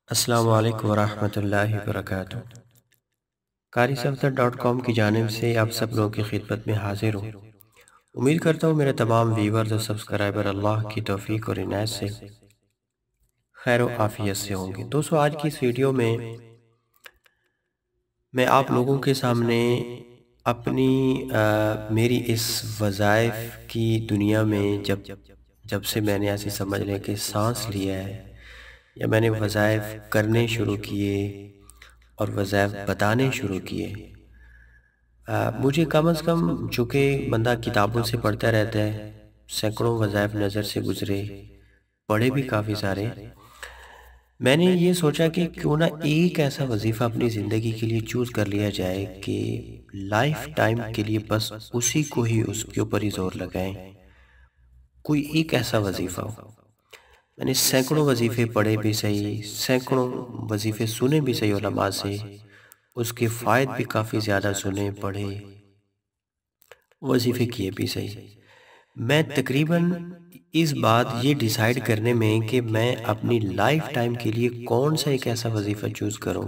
السلام علیکم ورحمۃ اللہ وبرکاتہ۔ قاری صفدر.com کی جانب سے آپ سب لوگوں کی خدمت میں حاضر ہوں۔ امید کرتا ہوں میرے تمام ویورز اور سبسکرائبر اللہ کی توفیق اور عنایت سے خیر و عافیت سے ہوں گے۔ دوستو، آج کی اس ویڈیو میں آپ لوگوں کے سامنے اپنی میری اس وظائف کی دنیا میں جب سے میں نے ایسی سمجھ لیں کہ سانس لیا ہے یا میں نے وظائف کرنے شروع کیے اور وظائف بتانے شروع کیے، مجھے کم از کم چونکہ بندہ کتابوں سے پڑھتا رہتا ہے، سینکڑوں وظائف نظر سے گزرے، پڑھے بھی کافی سارے، میں نے یہ سوچا کہ کیوں نہ ایک ایسا وظیفہ اپنی زندگی کے لیے چوز کر لیا جائے کہ لائف ٹائم کے لیے بس اسی کو ہی، اس کے اوپر ہی زور لگائیں۔ کوئی ایک ایسا وظیفہ ہو۔ میں نے سینکڑوں وظیفے پڑھے بھی صحیح، سینکڑوں وظیفے سنے بھی صحیح علماء سے، اس کے فائد بھی کافی زیادہ سنے پڑھے، وظیفے کیے بھی صحیح۔ میں تقریباً اس بات یہ ڈیسائیڈ کرنے میں کہ میں اپنی لائف ٹائم کے لیے کون سا ایک ایسا وظیفہ چوز کروں،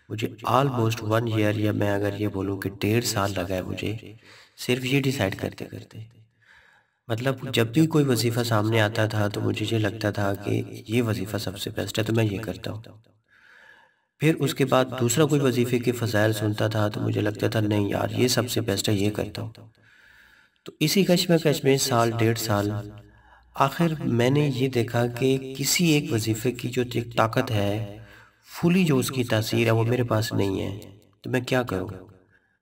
مجھے آلموسٹ 1 ایئر، یا میں اگر یہ بولوں کہ 1.5 سال لگا ہے مجھے صرف یہ ڈیسائیڈ کرتے کرتے۔ مطلب جب بھی کوئی وظیفہ سامنے آتا تھا تو مجھے یہ لگتا تھا کہ یہ وظیفہ سب سے بیسٹ ہے تو میں یہ کرتا ہوں۔ پھر اس کے بعد دوسرا کوئی وظیفے کے فضائل سنتا تھا تو مجھے لگتا تھا نہیں یار یہ سب سے بیسٹ ہے، یہ کرتا ہوں۔ تو اسی کشمکش میں سال 1.5 سال، آخر میں نے یہ دیکھا کہ کسی ایک وظیفے کی جو طاقت ہے، فلی جو اس کی تاثیر ہے، وہ میرے پاس نہیں ہے۔ تو میں کیا کروں؟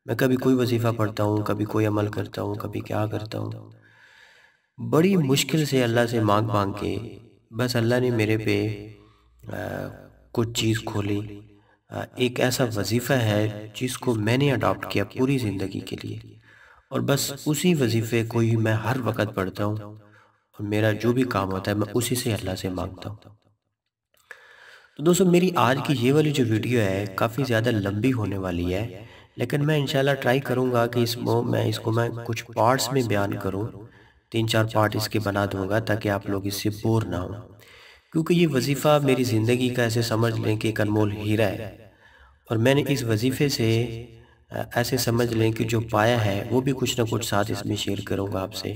میں کبھی کوئی وظیفہ پڑھتا ہوں، کبھی کوئی عمل کرتا ہوں، کبھی کیا کرتا ہوں۔ بڑی مشکل سے اللہ سے مانگ مانگ کے بس اللہ نے میرے پہ کچھ چیز کھولی۔ ایک ایسا وظیفہ ہے جس کو میں نے اڈاپٹ کیا پوری زندگی کے لیے، اور بس اسی وظیفے کو ہی میں ہر وقت پڑھتا ہوں، اور میرا جو بھی کام ہوتا ہے میں اسی سے اللہ سے مانگتا ہوں۔ تو دوستو، میری آج کی یہ والی جو ویڈیو ہے کافی زیادہ لمبی ہونے والی ہے، لیکن میں انشاءاللہ ٹرائی کروں گا کہ اس کو میں کچھ پارٹس میں بیان کروں، 3-4 پارٹ اس کے بنا دوں گا تاکہ آپ لوگ اس سے بور نہ ہوں، کیونکہ یہ وظیفہ میری زندگی کا ایسے سمجھ لیں کہ ایک انمول ہیرا ہے، اور میں نے اس وظیفے سے ایسے سمجھ لیں کہ جو پایا ہے وہ بھی کچھ نہ کچھ ساتھ اس میں شیئر کروں گا آپ سے،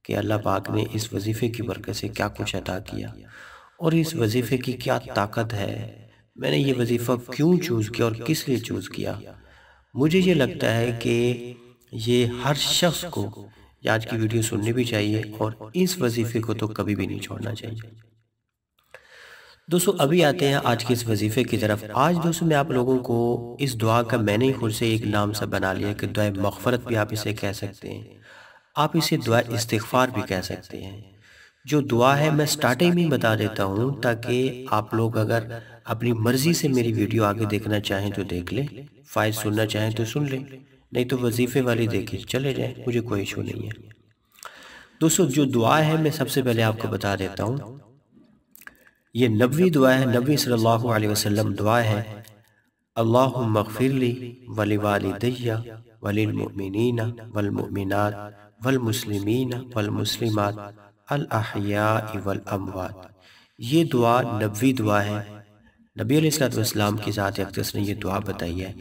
کہ اللہ پاک نے اس وظیفے کی برکت سے کیا کچھ عطا کیا، اور اس وظیفے کی کیا طاقت ہے، میں نے یہ وظیفہ کیوں چوز کیا اور کس لیے چوز کیا۔ مجھے یہ لگتا ہے کہ یہ ہر شخص کو یہ آج کی ویڈیو سننی بھی چاہیے، اور اس وظیفے کو تو کبھی بھی نہیں چھوڑنا چاہیے۔ دوستو، ابھی آتے ہیں آج کے اس وظیفے کی طرف۔ آج دوستو میں آپ لوگوں کو اس دعا کا میں نے خود سے ایک نام سا بنا لیا کہ دعائے مغفرت بھی آپ اسے کہہ سکتے ہیں، آپ اسے دعائے استغفار بھی کہہ سکتے ہیں۔ جو دعا ہے میں سٹارٹنگ میں بتا دیتا ہوں تاکہ آپ لوگ اگر اپنی مرضی سے میری ویڈیو آگے دیکھنا چاہیں تو دیکھ لیں، فائد سننا چاہیں تو سن لیں، نہیں تو وظیفے والی دیکھیں چلے جائیں، مجھے کوئی ایشو نہیں ہے۔ دوستو، جو دعا ہے میں سب سے پہلے آپ کو بتا دیتا ہوں، یہ نبوی دعا ہے، نبی صلی اللہ علیہ وسلم دعا ہے، اللہم اغفر لی ولوالدی وللمؤمنین والمؤمنات والمسلمین والمسلمات الاحیاء والاموات۔ یہ دعا نبوی دعا ہے، نبی علیہ السلام کی ذات اقدس نے یہ دعا بتائی ہے۔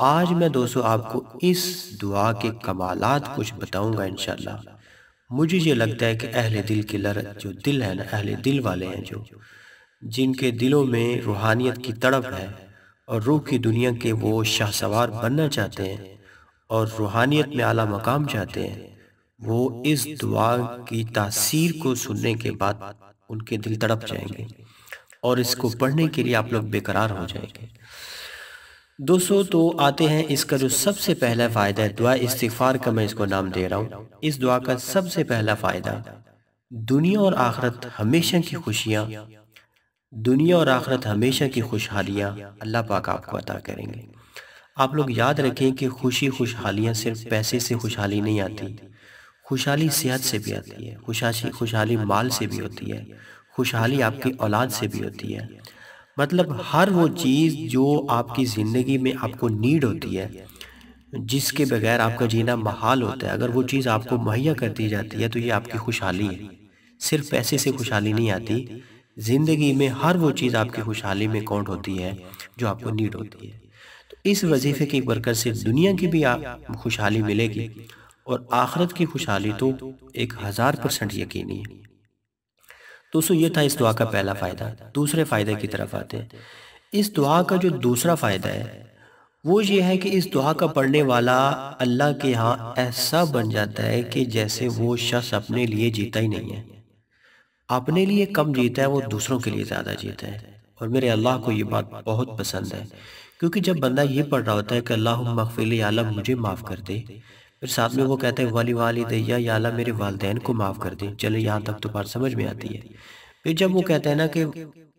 آج میں دوستو آپ کو اس دعا کے کمالات کچھ بتاؤں گا انشاءاللہ۔ مجھے یہ لگتا ہے کہ اہل دل کے جو دل ہے نا، اہل دل والے ہیں جو جن کے دلوں میں روحانیت کی تڑپ ہے اور روح کی دنیا کے وہ شاہ سوار بننا چاہتے ہیں اور روحانیت میں اعلیٰ مقام چاہتے ہیں، وہ اس دعا کی تاثیر کو سننے کے بعد ان کے دل تڑپ جائیں گے، اور اس کو پڑھنے کے لیے آپ لوگ بے قرار ہو جائیں گے۔ دوستو، تو آتے ہیں اس کا جو سب سے پہلا فائدہ ہے، دعا استغفار کا میں اس کو نام دے رہا ہوں۔ اس دعا کا سب سے پہلا فائدہ، دنیا اور آخرت ہمیشہ کی خوشیاں، دنیا اور آخرت ہمیشہ کی خوشحالیاں اللہ پاک آپ کو عطا کریں گے۔ آپ لوگ یاد رکھیں کہ خوشحالیاں صرف پیسے سے خوشحالی نہیں آتی، خوشحالی صحت سے بھی آتی ہے، خوشحالی مال سے بھی ہوتی ہے، خوشحالی آپ کی اولاد سے بھی ہوتی ہے۔ مطلب ہر وہ چیز جو آپ کی زندگی میں آپ کو نیڈ ہوتی ہے، جس کے بغیر آپ کا جینا محال ہوتا ہے، اگر وہ چیز آپ کو مہیا کر دی جاتی ہے تو یہ آپ کی خوشحالی ہے۔ صرف پیسے سے خوشحالی نہیں آتی، زندگی میں ہر وہ چیز آپ کی خوشحالی میں کاؤنٹ ہوتی ہے جو آپ کو نیڈ ہوتی ہے۔ تو اس وظیفے کی برکت سے دنیا کی بھی خوشحالی ملے گی، اور آخرت کی خوشحالی تو 1000% یقینی ہے۔ دوستو یہ تھا اس دعا کا پہلا فائدہ۔ دوسرے فائدے کی طرف آتے ہیں۔ اس دعا کا جو دوسرا فائدہ ہے وہ یہ ہے کہ اس دعا کا پڑھنے والا اللہ کے ہاں ایسا بن جاتا ہے کہ جیسے وہ شخص اپنے لیے جیتا ہی نہیں ہے، اپنے لیے کم جیتا ہے، وہ دوسروں کے لیے زیادہ جیتا ہے۔ اور میرے اللہ کو یہ بات بہت پسند ہے، کیونکہ جب بندہ یہ پڑھ رہا ہوتا ہے کہ اللہم اغفر لی، یا اللہ مجھے معاف کر دے، پھر ساتھ میں وہ کہتا ہے ولی والدیہ، یا اللہ میرے والدین کو معاف کر دے، چلے یہاں تک تو بات سمجھ میں آتی ہے۔ پھر جب وہ کہتا ہے نا کہ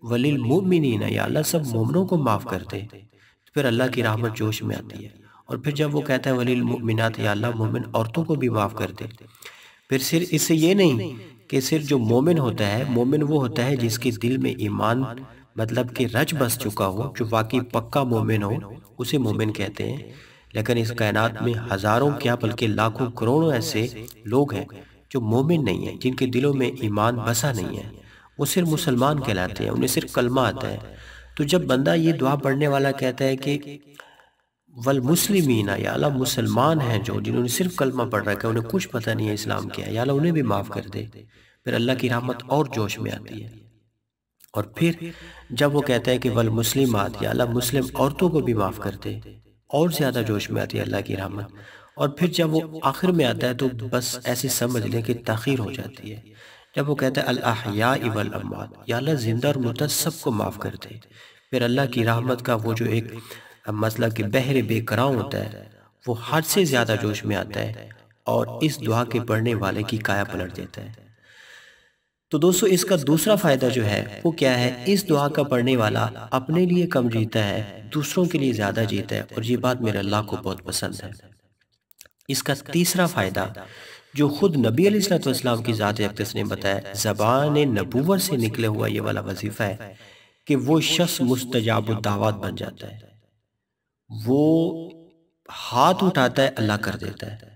ولی المؤمنین، یا اللہ سب مومنوں کو معاف کر دے، پھر اللہ کی رحمت جوش میں آتی ہے۔ اور پھر جب وہ کہتا ہے ولی المؤمنات، یا اللہ مومن عورتوں کو بھی معاف کر دے، پھر صرف اس سے یہ نہیں کہ صرف جو مومن ہوتا ہے، مومن وہ ہوتا ہے جس کے دل میں ایمان مطلب کہ رچ بس چکا ہو، جو واقعی پکا مومن ہو، اسے مومن کہتے ہیں۔ لیکن اس کائنات میں ہزاروں کیا بلکہ لاکھوں کروڑوں ایسے لوگ ہیں جو مومن نہیں ہیں، جن کے دلوں میں ایمان بسا نہیں ہے، وہ صرف مسلمان کہلاتے ہیں، انہیں صرف کلمہ آتا ہے۔ تو جب بندہ یہ دعا پڑھنے والا کہتا ہے کہ والمسلمین، یا اللہ مسلمان ہیں جو جنہوں نے صرف کلمہ پڑھ رکھا ہے، انہیں کچھ پتہ نہیں ہے اسلام کیا ہے، یا اللہ انہیں بھی معاف کر دے، پھر اللہ کی رحمت اور جوش میں آتی ہے۔ اور پھر جب وہ کہتا ہے کہ والمسلمات، یا اللہ مسلم عورتوں کو بھی معاف کر دے، اور زیادہ جوش میں آتی ہے اللہ کی رحمت۔ اور پھر جب وہ آخر میں آتا ہے تو بس ایسی سمجھ لیں کہ تاخیر ہو جاتی ہے، جب وہ کہتا ہے الاحیاء والاموات، یا اللہ زندہ اور مردہ سب کو معاف کر دے، پھر اللہ کی رحمت کا وہ جو ایک مسئلہ کہ بحر بے کراں ہوتا ہے، وہ حد سے زیادہ جوش میں آتا ہے، اور اس دعا کے پڑھنے والے کی کایا پلٹ دیتا ہے۔ تو دوستو اس کا دوسرا فائدہ جو ہے وہ کیا ہے؟ اس دعا کا پڑھنے والا اپنے لیے کم جیتا ہے، دوسروں کے لیے زیادہ جیتا ہے، اور یہ بات میرے اللہ کو بہت پسند ہے۔ اس کا تیسرا فائدہ جو خود نبی علیہ السلام کی ذات اقدس نے بتایا، زبان نبوت سے نکلے ہوا یہ والا وظیفہ ہے کہ وہ شخص مستجاب الدعوات بن جاتا ہے، وہ ہاتھ اٹھاتا ہے اللہ کر دیتا ہے۔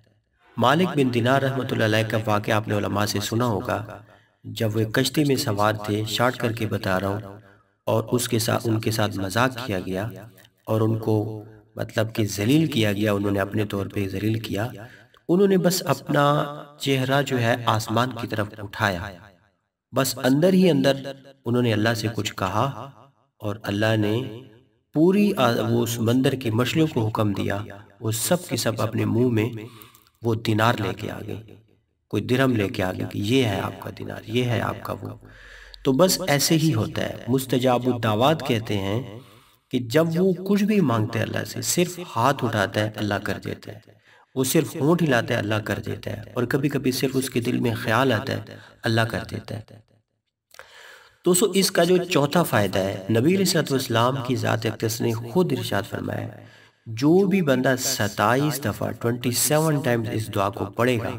مالک بن دینار رحمۃ اللہ علیہ کا واقعہ آپ نے علماء سے سنا ہوگا، جب وہ کشتی میں سوار تھے، شارٹ کر کے بتا رہا ہوں، اور ان کے ساتھ مذاق کیا گیا، اور ان کو مطلب کہ ذلیل کیا گیا، انہوں نے اپنے طور پہ ذلیل کیا، انہوں نے بس اپنا چہرہ جو ہے آسمان کی طرف اٹھایا، بس اندر ہی اندر انہوں نے اللہ سے کچھ کہا، اور اللہ نے پوری وہ سمندر کی مچھلیوں کو حکم دیا، وہ سب کی سب اپنے منہ میں وہ دینار لے کے آگئے، کوئی درہم لے کے آگئے کہ یہ ہے آپ کا دینار، یہ ہے آپ کا وہ۔ تو بس ایسے ہی ہوتا ہے۔ مستجاب الدعوات کہتے ہیں کہ جب وہ کچھ بھی مانگتے ہیں اللہ سے، صرف ہاتھ اٹھاتا ہے اللہ کر دیتا ہے، وہ صرف ہونٹ ہلاتا ہے اللہ کر دیتا ہے، اور کبھی کبھی صرف اس کے دل میں خیال آتا ہے اللہ کر دیتا ہے۔ دوستو اس کا جو چوتھا فائدہ ہے، نبی علیہ السلام کی ذات اقدس نے خود ارشاد فرمایا، جو بھی بندہ 27 دفعہ 27 ٹائمز اس دعا کو پڑھے گا،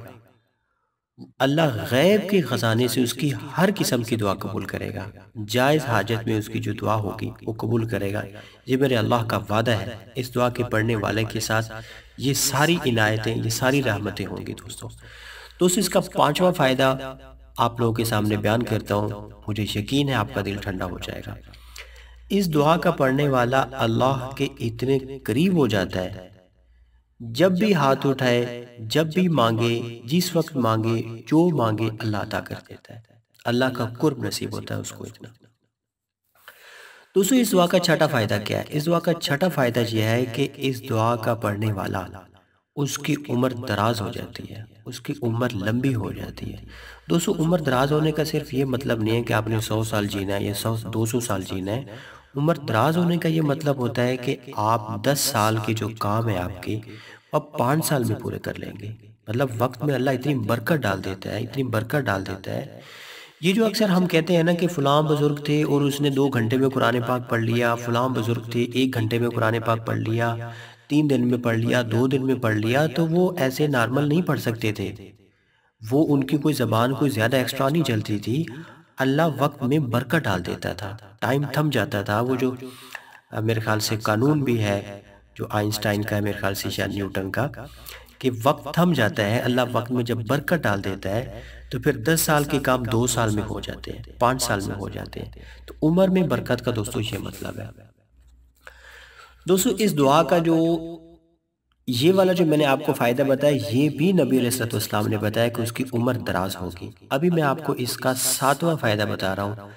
اللہ غیب کے خزانے سے اس کی ہر قسم کی دعا قبول کرے گا، جائز حاجت میں اس کی جو دعا ہوگی وہ قبول کرے گا۔ یہ میرے اللہ کا وعدہ ہے، اس دعا کے پڑھنے والے کے ساتھ یہ ساری عنایتیں، یہ ساری رحمتیں ہوں گی۔ دوستو اس کا پانچواں فائدہ آپ لوگوں کے سامنے بیان کرتا ہوں، مجھے یقین ہے آپ کا دل ٹھنڈا ہو جائے گا۔ اس دعا کا پڑھنے والا اللہ کے اتنے قریب ہو جاتا ہے، جب بھی ہاتھ اٹھائے، جب بھی مانگے، جس وقت مانگے، جو مانگے اللہ عطا کر دیتا ہے، اللہ کا قرب نصیب ہوتا ہے اس کو اتنا۔ دوستو اس دعا کا چھٹا فائدہ کیا ہے؟ اس دعا کا چھٹا فائدہ یہ ہے کہ اس دعا کا پڑھنے والا اس کی عمر دراز ہو جاتی ہے، اس کی عمر لمبی ہو جاتی ہے۔ دوستو عمر دراز ہونے کا صرف یہ مطلب نہیں ہے کہ آپ نے 100 سال جینا ہے یا 200 سال جینا ہے۔ عمر دراز ہونے کا یہ مطلب ہوتا ہے کہ آپ 10 سال کے جو کام ہے آپ کے، آپ 5 سال میں پورے کر لیں گے۔ مطلب وقت میں اللہ اتنی برکت ڈال دیتا ہے، اتنی برکت ڈال دیتا ہے۔ یہ جو اکثر ہم کہتے ہیں نا کہ فلاں بزرگ تھے اور اس نے 2 گھنٹے میں قرآن پاک پڑھ لیا، فلاں بزرگ تھے 1 گھنٹے میں قرآن پاک پڑھ لیا، 3 دن میں پڑھ لیا، 2 دن میں پڑھ لیا، تو وہ ایسے نارمل نہیں پڑھ سکتے تھے، وہ ان کی کوئی زبان کوئی زیادہ ایکسٹرا نہیں چلتی تھی، اللہ وقت میں برکت ڈال دیتا تھا، ٹائم تھم جاتا تھا۔ وہ جو میرے خیال سے قانون بھی ہے جو آئنسٹائن کا ہے، میرے خیال سے شاید نیوٹن کا، کہ وقت تھم جاتا ہے، اللہ وقت میں جب برکت ڈال دیتا ہے تو پھر 10 سال کے کام 2 سال میں ہو جاتے ہیں، 5 سال میں ہو جاتے ہیں۔ تو عمر میں برکت کا دوستو یہ مطلب ہے۔ دوستو اس دعا کا جو یہ والا جو میں نے آپ کو فائدہ بتایا، یہ بھی نبی علیہ الصلوۃ والسلام نے بتایا کہ اس کی عمر دراز ہوگی۔ ابھی میں آپ کو اس کا 7واں فائدہ بتا رہا ہوں۔